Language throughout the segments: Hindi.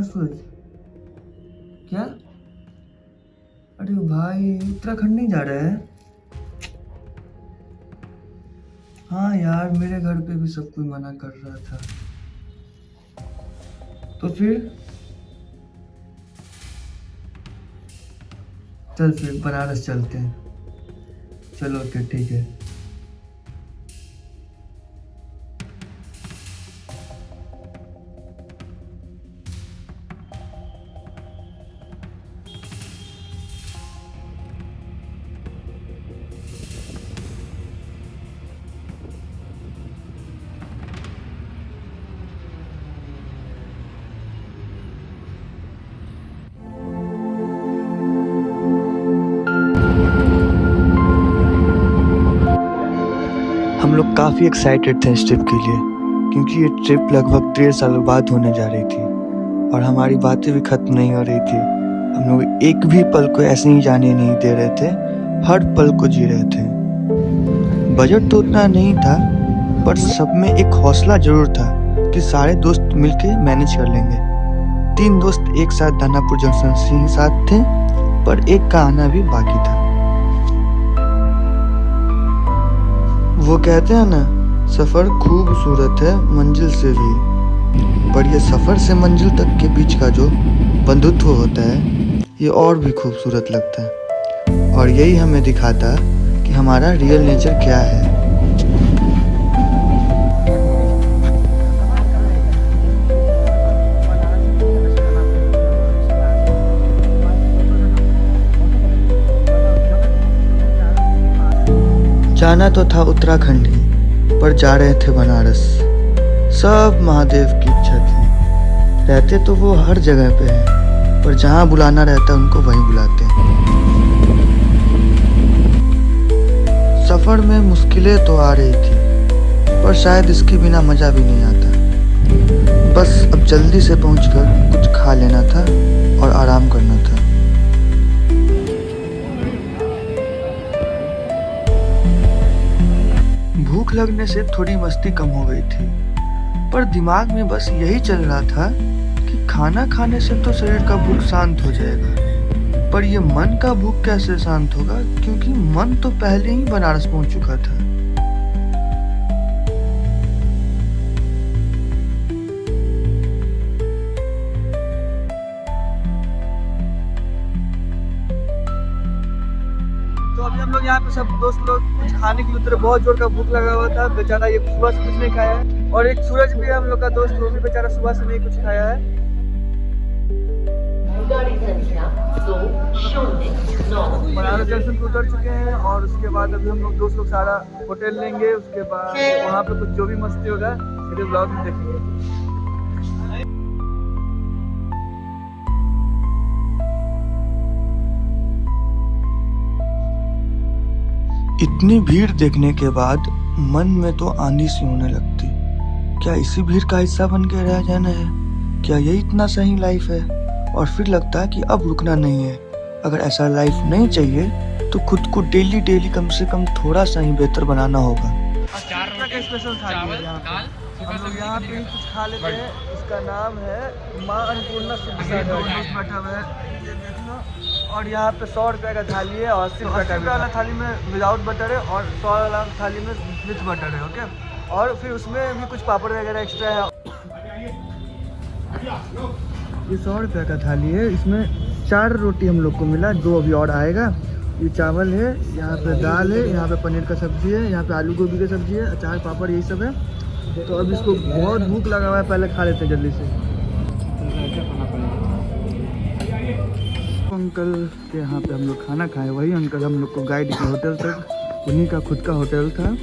सूरज? क्या? अरे भाई उत्तराखंड नहीं जा रहा है? हाँ यार, मेरे घर पे भी सब कोई मना कर रहा था। तो फिर चल फिर बनारस चलते हैं। चलो ओके ठीक है। हम लोग काफ़ी एक्साइटेड थे इस ट्रिप के लिए, क्योंकि ये ट्रिप लगभग 1.5 साल बाद होने जा रही थी और हमारी बातें भी खत्म नहीं हो रही थी। हम लोग एक भी पल को ऐसे ही जाने नहीं दे रहे थे, हर पल को जी रहे थे। बजट तो उतना नहीं था, पर सब में एक हौसला जरूर था कि सारे दोस्त मिलके मैनेज कर लेंगे। 3 दोस्त एक साथ दानापुर जंक्शन से ही साथ थे, पर एक का आना भी बाकी था। वो कहते हैं ना, सफर खूबसूरत है मंजिल से भी, पर ये सफर से मंजिल तक के बीच का जो बंधुत्व होता है, ये और भी खूबसूरत लगता है। और यही हमें दिखाता कि हमारा रियल नेचर क्या है। जाना तो था उत्तराखंड ही, पर जा रहे थे बनारस। सब महादेव की इच्छा थी। रहते तो वो हर जगह पे हैं, पर जहाँ बुलाना रहता है उनको वहीं बुलाते हैं। सफर में मुश्किलें तो आ रही थी, पर शायद इसके बिना मजा भी नहीं आता। बस अब जल्दी से पहुंचकर कुछ खा लेना था और आराम करना था। भूख लगने से थोड़ी मस्ती कम हो गई थी, पर दिमाग में बस यही चल रहा था कि खाना खाने से तो शरीर का भूख शांत हो जाएगा, पर ये मन का भूख कैसे शांत होगा, क्योंकि मन तो पहले ही बनारस पहुंच चुका था। तो अभी हम लोग यहाँ पे सब दोस्त लोग कुछ खाने के लिए उतरे। बहुत जोर का भूख लगा हुआ था। बेचारा ये सुबह से कुछ नहीं खाया है, और एक सूरज भी है हम लोग का दोस्त, वो भी बेचारा सुबह से नहीं कुछ खाया है। बनारस जंक्शन पे उतर चुके हैं, और उसके बाद अभी हम लोग दोस्त लोग सारा होटल लेंगे। उसके बाद वहाँ पे कुछ जो भी मस्ती होगा मेरे ब्लॉग में देखेंगे। इतनी भीड़ देखने के बाद मन में तो आंधी सी होने लगती। क्या इसी भीड़ का हिस्सा बन के रह जाना है? क्या यही इतना सही लाइफ है? और फिर लगता है कि अब रुकना नहीं है। अगर ऐसा लाइफ नहीं चाहिए तो खुद को डेली डेली कम से कम थोड़ा सा ही बेहतर बनाना होगा। स्पेशल थाली है यहाँ पे। हम लोग यहाँ पे कुछ खा लेते हैं। इसका नाम है माँ अन्नपूर्णा बैठा हुआ है, ये देखना। और यहाँ पे 100 रुपये का थाली है, और 80 रुपये का वाला थाली में विदाउट बटर है, और 100 वाला थाली में विथ बटर है। ओके, और फिर उसमें भी कुछ पापड़ वगैरह एक्स्ट्रा है। ये 100 रुपये का थाली है, इसमें 4 रोटी हम लोग को मिला, 2 अभी और आएगा। ये चावल है, यहाँ पे दाल है, यहाँ पे पनीर का सब्जी है, यहाँ पे आलू गोभी की सब्जी है, अचार पापड़ यही सब है। तो अब इसको बहुत भूख लगा हुआ है, पहले खा लेते हैं जल्दी से। अंकल के यहाँ पे हम लोग खाना खाए, वही अंकल हम लोग को गाइड किया होटल तक। उन्हीं का खुद का होटल था,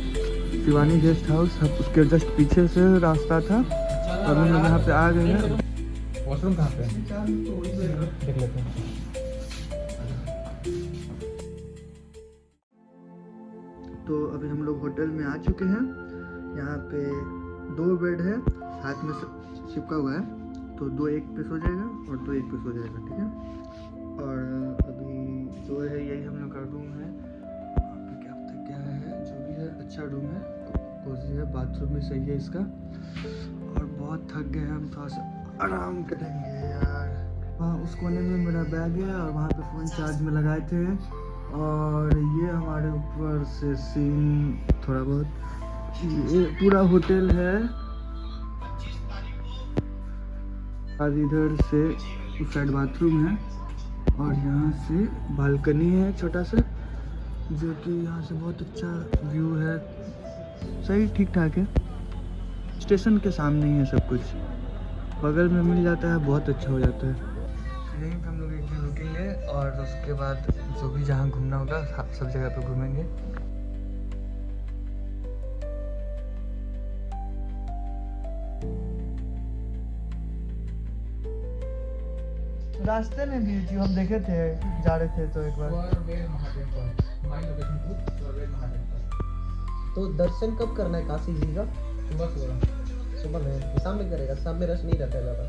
शिवानी गेस्ट हाउस। उसके जस्ट पीछे से रास्ता था। अब हम लोग यहाँ पे आ गए हैं। वॉशरूम कहाँ पे है? देख लेते हैं। तो अभी हम लोग होटल में आ चुके हैं। यहाँ पे 2 बेड है, साथ में चिपका हुआ है, तो 2 एक पे सो जाएगा और 2 एक पे सो जाएगा, ठीक है। और अभी जो है यही हम लोग का रूम है। क्या पता क्या है, जो भी है अच्छा रूम है, कोजी है, बाथरूम भी सही है इसका। और बहुत थक गए हैं हम, थोड़ा सा आराम करेंगे यार। वहाँ उस कोने में मेरा बैग है और वहाँ पे फ़ोन चार्ज में लगाए थे। और ये हमारे ऊपर से सीन थोड़ा बहुत, ये पूरा होटल है और इधर से उस साइड बाथरूम है और यहाँ से बालकनी है छोटा सा, जो कि यहाँ से बहुत अच्छा व्यू है। सही ठीक ठाक है, स्टेशन के सामने ही है सब कुछ, बगल में मिल जाता है, बहुत अच्छा हो जाता है। यहीं पे हम लोग एक दिन रुकेंगे और उसके बाद जो भी जहाँ घूमना होगा सब जगह पे घूमेंगे। रास्ते में भी जो हम देखे थे जा रहे थे तो एक बार तो दर्शन कब करना है काशी जी का? सुबह में, शाम में करेगा, शाम में रश नहीं रहता है ज़्यादा।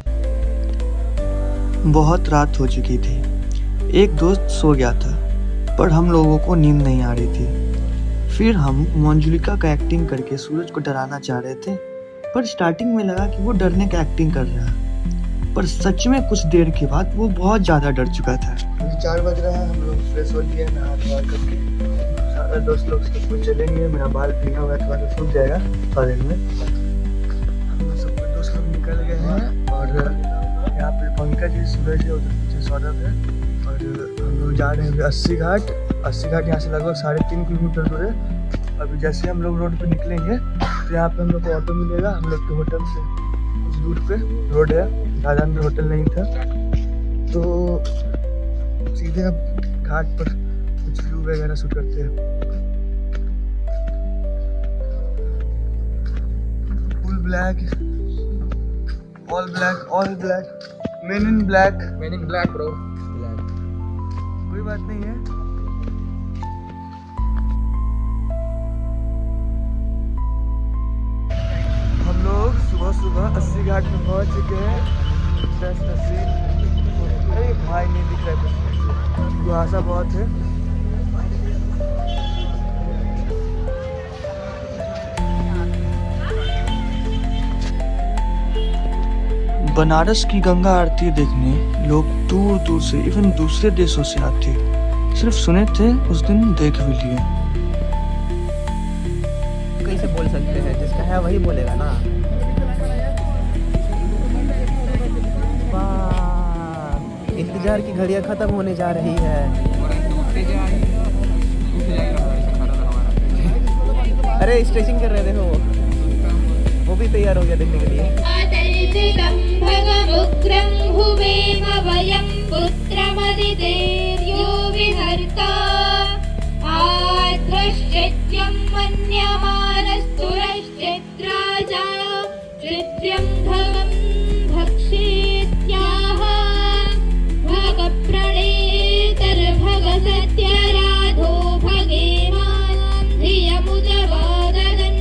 बहुत रात हो चुकी थी, एक दोस्त सो गया था पर हम लोगों को नींद नहीं आ रही थी। फिर हम मंजुलिका का एक्टिंग करके सूरज को डराना चाह रहे थे, पर स्टार्टिंग में लगा कि वो डरने का एक्टिंग कर रहा है, पर सच में कुछ देर के बाद वो बहुत ज़्यादा डर चुका था। 4 बज रहा है, हम लोग फ्रेश हो लिए, नहा धोआ करके सारे दोस्त लोग सब चलेंगे। मेरा बाल भीगा हुआ थोड़ा सा सूख जाएगा थोड़ा देर में। हम सब दोस्त लोग निकल गए हैं और यहाँ पे पंकज जी, सूरज है, उधर पीछे सौरभ है और हम लोग जा रहे हैं 80 घाट। 80 घाट यहाँ से लगभग 3.5 किलोमीटर दूर है। अभी जैसे हम लोग रोड पे निकलेंगे तो यहाँ पे हम लोग को ऑटो मिलेगा। हम लोग के होटल से कुछ दूर पे रोड है, ज़्यादा अंदर होटल नहीं था, तो सीधे अब घाट पर कुछ व्यू वगैरह शूट करते हैं। Full black, all black, men in black bro. कोई बात नहीं है। हम लोग सुबह 80 घाट में पहुंच चुके हैं। अरे भाई नहीं दिख रहा है, कुहासा बहुत है। बनारस की गंगा आरती देखने लोग दूर दूर से, इवन दूसरे देशों से आते। सिर्फ सुने थे, उस दिन देख भी लिए। कैसे बोल सकते हैं, जिसका है वही बोलेगा ना। वाह, इंतजार की घड़ियां खत्म होने जा रही है। अरे स्ट्रेचिंग कर रहे थे वो भी तैयार हो गया देखने के लिए। भगमुग्रं भुवेम वयं पुत्रमदितेर्यो विहर्ता आध्रश्चित्यं मन्यमानस्तुरश्चित्राजा चित्यं धवं भक्षेत्याह भगप्रणेतर्भगसत्यराधो भगेमां धियमुदवाददन्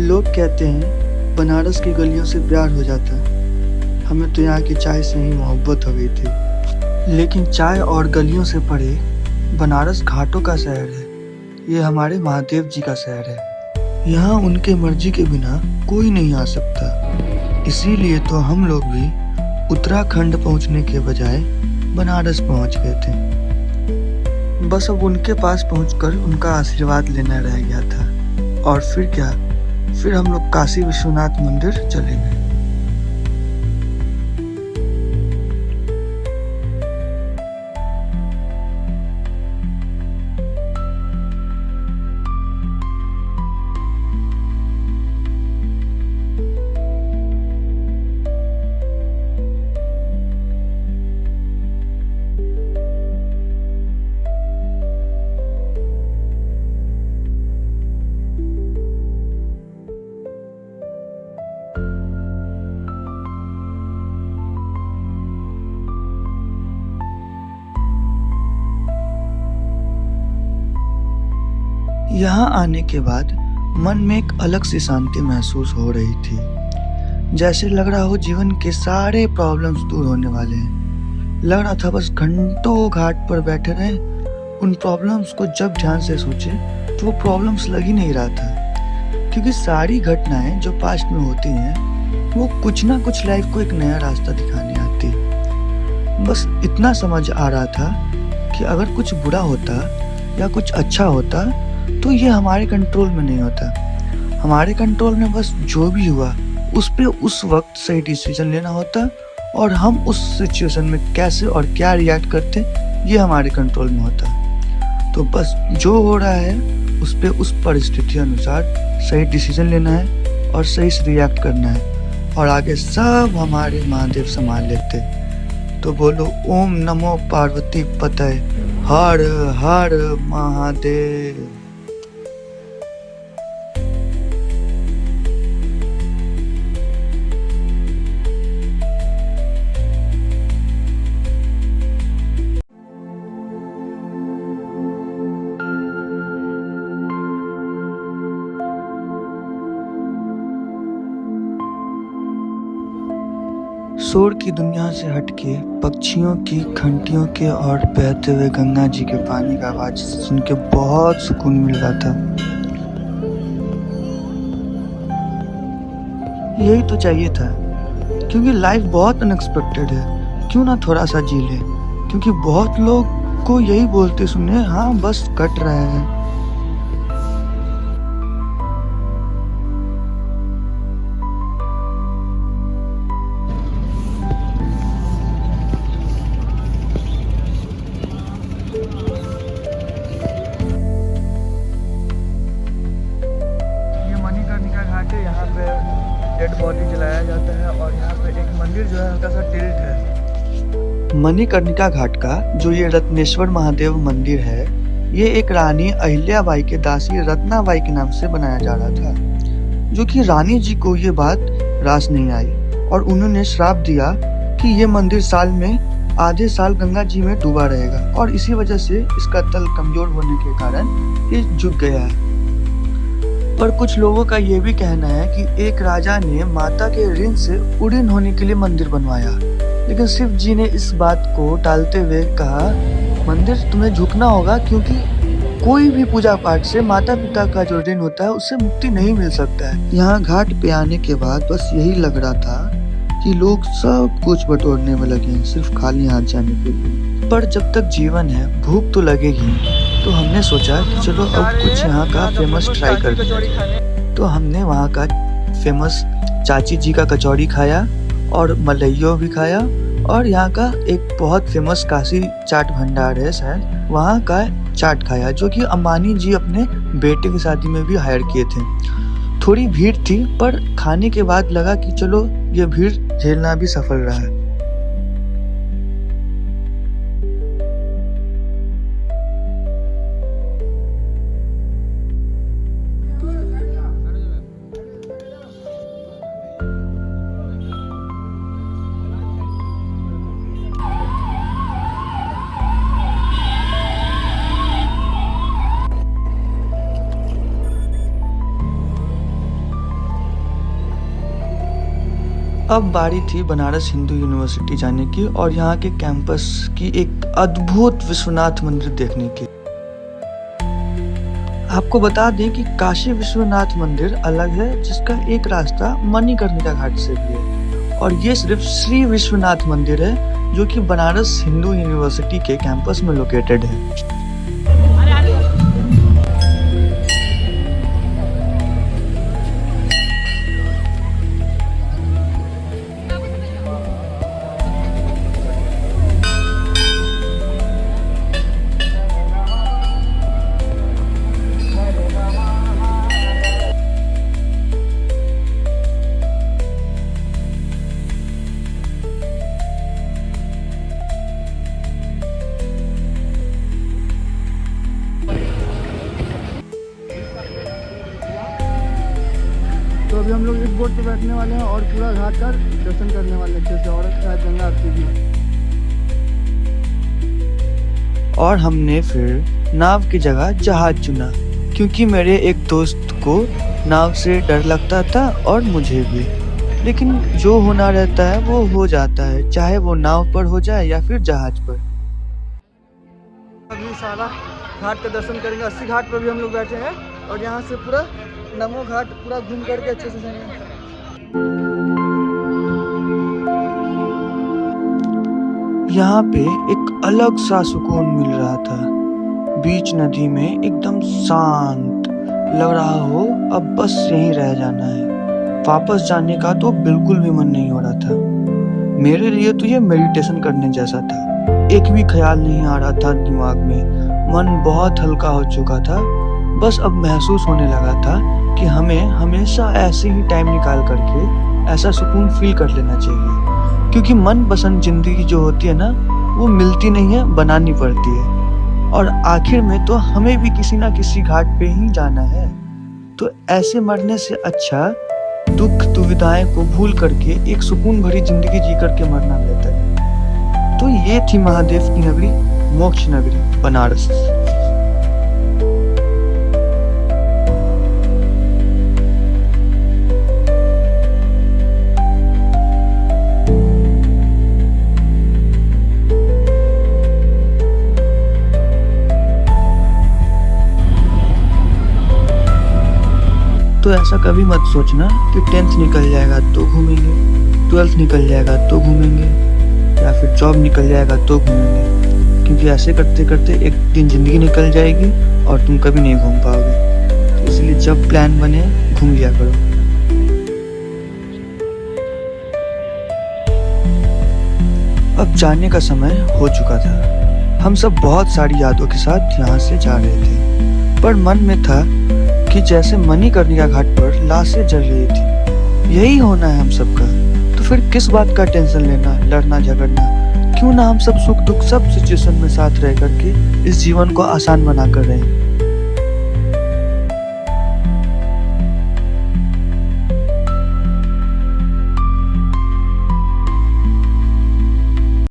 लोग कहते हैं बनारस की गलियों से प्यार हो जाता है। हमें तो यहाँ की चाय से ही मोहब्बत हो गई थी। लेकिन चाय और गलियों से परे बनारस घाटों का शहर है। ये हमारे महादेव जी का शहर है। यहाँ उनके मर्जी के बिना कोई नहीं आ सकता। इसीलिए तो हम लोग भी उत्तराखंड पहुँचने के बजाय बनारस पहुँच गए थे। बस अब उनके पास पहुँचकर उनका आशीर्वाद लेना रह गया था। और फिर क्या, फिर हम लोग काशी विश्वनाथ मंदिर चले गए। यहाँ आने के बाद मन में एक अलग सी शांति महसूस हो रही थी। जैसे लग रहा हो जीवन के सारे प्रॉब्लम्स दूर होने वाले हैं। लग रहा था बस घंटों घाट पर बैठे रहें, उन प्रॉब्लम्स को जब ध्यान से सोचे तो वो प्रॉब्लम्स लग ही नहीं रहा था। क्योंकि सारी घटनाएं जो पास्ट में होती हैं वो कुछ ना कुछ लाइफ को एक नया रास्ता दिखाने आती। बस इतना समझ आ रहा था कि अगर कुछ बुरा होता या कुछ अच्छा होता तो ये हमारे कंट्रोल में नहीं होता। हमारे कंट्रोल में बस जो भी हुआ उस पे उस वक्त सही डिसीजन लेना होता, और हम उस सिचुएशन में कैसे और क्या रिएक्ट करते ये हमारे कंट्रोल में होता। तो बस जो हो रहा है उस पे उस परिस्थिति अनुसार सही डिसीजन लेना है और सही से रिएक्ट करना है, और आगे सब हमारे महादेव संभाल लेते। तो बोलो ओम नमो पार्वती पतये, हर हर महादेव। शोर की दुनिया से हटके पक्षियों की, घंटियों के और बहते हुए गंगा जी के पानी का आवाज सुन के बहुत सुकून मिल रहा था। यही तो चाहिए था, क्योंकि लाइफ बहुत अनएक्सपेक्टेड है। क्यों ना थोड़ा सा जी ले, क्योंकि बहुत लोग को यही बोलते सुने, हाँ बस कट रहा है। यहाँ पे डेड बॉडी जलाया जाता है, और यहाँ पे एक मंदिर जो है हल्का सा टिल्ट है। मणिकर्णिका घाट का जो ये रत्नेश्वर महादेव मंदिर है, ये एक रानी अहिल्याबाई के दासी रत्नाबाई के नाम से बनाया जा रहा था, जो कि रानी जी को ये बात रास नहीं आई, और उन्होंने श्राप दिया कि ये मंदिर साल में आधे साल गंगा जी में डूबा रहेगा, और इसी वजह से इसका तल कमजोर होने के कारण ये झुक गया है। पर कुछ लोगों का ये भी कहना है कि एक राजा ने माता के ऋण से उड़ीन होने के लिए मंदिर बनवाया, लेकिन शिव जी ने इस बात को टालते हुए कहा, मंदिर तुम्हें झुकना होगा, क्योंकि कोई भी पूजा पाठ से माता पिता का जो ऋण होता है उससे मुक्ति नहीं मिल सकता है। यहाँ घाट पे आने के बाद बस यही लग रहा था कि लोग सब कुछ बटोरने में लगे हैं, सिर्फ खाली हाथ जाने के लिए। पर जब तक जीवन है भूख तो लगेगी, तो हमने सोचा कि चलो अब कुछ यहाँ का फेमस ट्राई करते हैं। तो हमने वहाँ का फेमस चाची जी का कचौड़ी खाया, और मलइयो भी खाया, और यहाँ का एक बहुत फेमस काशी चाट भंडार है शायद, वहाँ का चाट खाया, जो कि अंबानी जी अपने बेटे की शादी में भी हायर किए थे। थोड़ी भीड़ थी, पर खाने के बाद लगा कि चलो ये भीड़ झेलना भी सफल रहा है। अब बारी थी बनारस हिंदू यूनिवर्सिटी जाने की और यहाँ के कैंपस की एक अद्भुत विश्वनाथ मंदिर देखने की। आपको बता दें कि काशी विश्वनाथ मंदिर अलग है, जिसका एक रास्ता मणिकर्णिका घाट से भी है, और ये सिर्फ श्री विश्वनाथ मंदिर है जो कि बनारस हिंदू यूनिवर्सिटी के कैंपस में लोकेटेड है। तो अभी हम लोग इस बोट पे बैठने वाले हैं और पूरा घाट का दर्शन करने वाले हैं अच्छे से, और शायद गंगा आरती भी। और हमने फिर नाव की जगह जहाज चुना, क्योंकि मेरे एक दोस्त को नाव से डर लगता था और मुझे भी। लेकिन जो होना रहता है वो हो जाता है, चाहे वो नाव पर हो जाए या फिर जहाज पर। अभी सारा घाट का दर्शन करेंगे। 80 घाट पर भी हम लोग बैठे हैं और यहाँ से पूरा नमो घाट पूरा घूम करके अच्छे से जाएंगे। यहाँ पे एक अलग सा सुकून मिल रहा था। बीच नदी में एकदम शांत लग रहा हो, अब बस यहीं रह जाना है। वापस जाने का तो बिल्कुल भी मन नहीं हो रहा था। मेरे लिए तो ये मेडिटेशन करने जैसा था। एक भी ख्याल नहीं आ रहा था दिमाग में। मन बहुत हल्का हो चुका था। बस अब महसूस होने लगा था कि हमें हमेशा ऐसे ही टाइम निकाल करके ऐसा सुकून फील कर लेना चाहिए, क्योंकि मन पसंद जिंदगी जो होती है ना, वो मिलती नहीं है, बनानी पड़ती है। और आखिर में तो हमें भी किसी ना किसी घाट पे ही जाना है। तो ऐसे मरने से अच्छा दुख दुविधाएं को भूल करके एक सुकून भरी जिंदगी जी करके मरना बेहतर है। तो ये थी महादेव की नगरी, मोक्ष नगरी बनारस। तो ऐसा कभी मत सोचना कि 10th निकल जाएगा तो घूमेंगे, 12th निकल जाएगा तो घूमेंगे, या फिर जॉब निकल जाएगा तो घूमेंगे, क्योंकि ऐसे करते करते एक दिन जिंदगी निकल जाएगी और तुम कभी नहीं घूम पाओगे। तो इसलिए जब प्लान बने घूम लिया करो। अब जाने का समय हो चुका था। हम सब बहुत सारी यादों के साथ यहाँ से जा रहे थे, पर मन में था कि जैसे मणिकर्णिका घाट पर लाशें जल रही थी, यही होना है हम सबका। तो फिर किस बात का टेंशन लेना, लड़ना झगड़ना? क्यों ना हम सब सुख दुख सब सिचुएशन में साथ रह करके इस जीवन को आसान बना कर रहे हैं।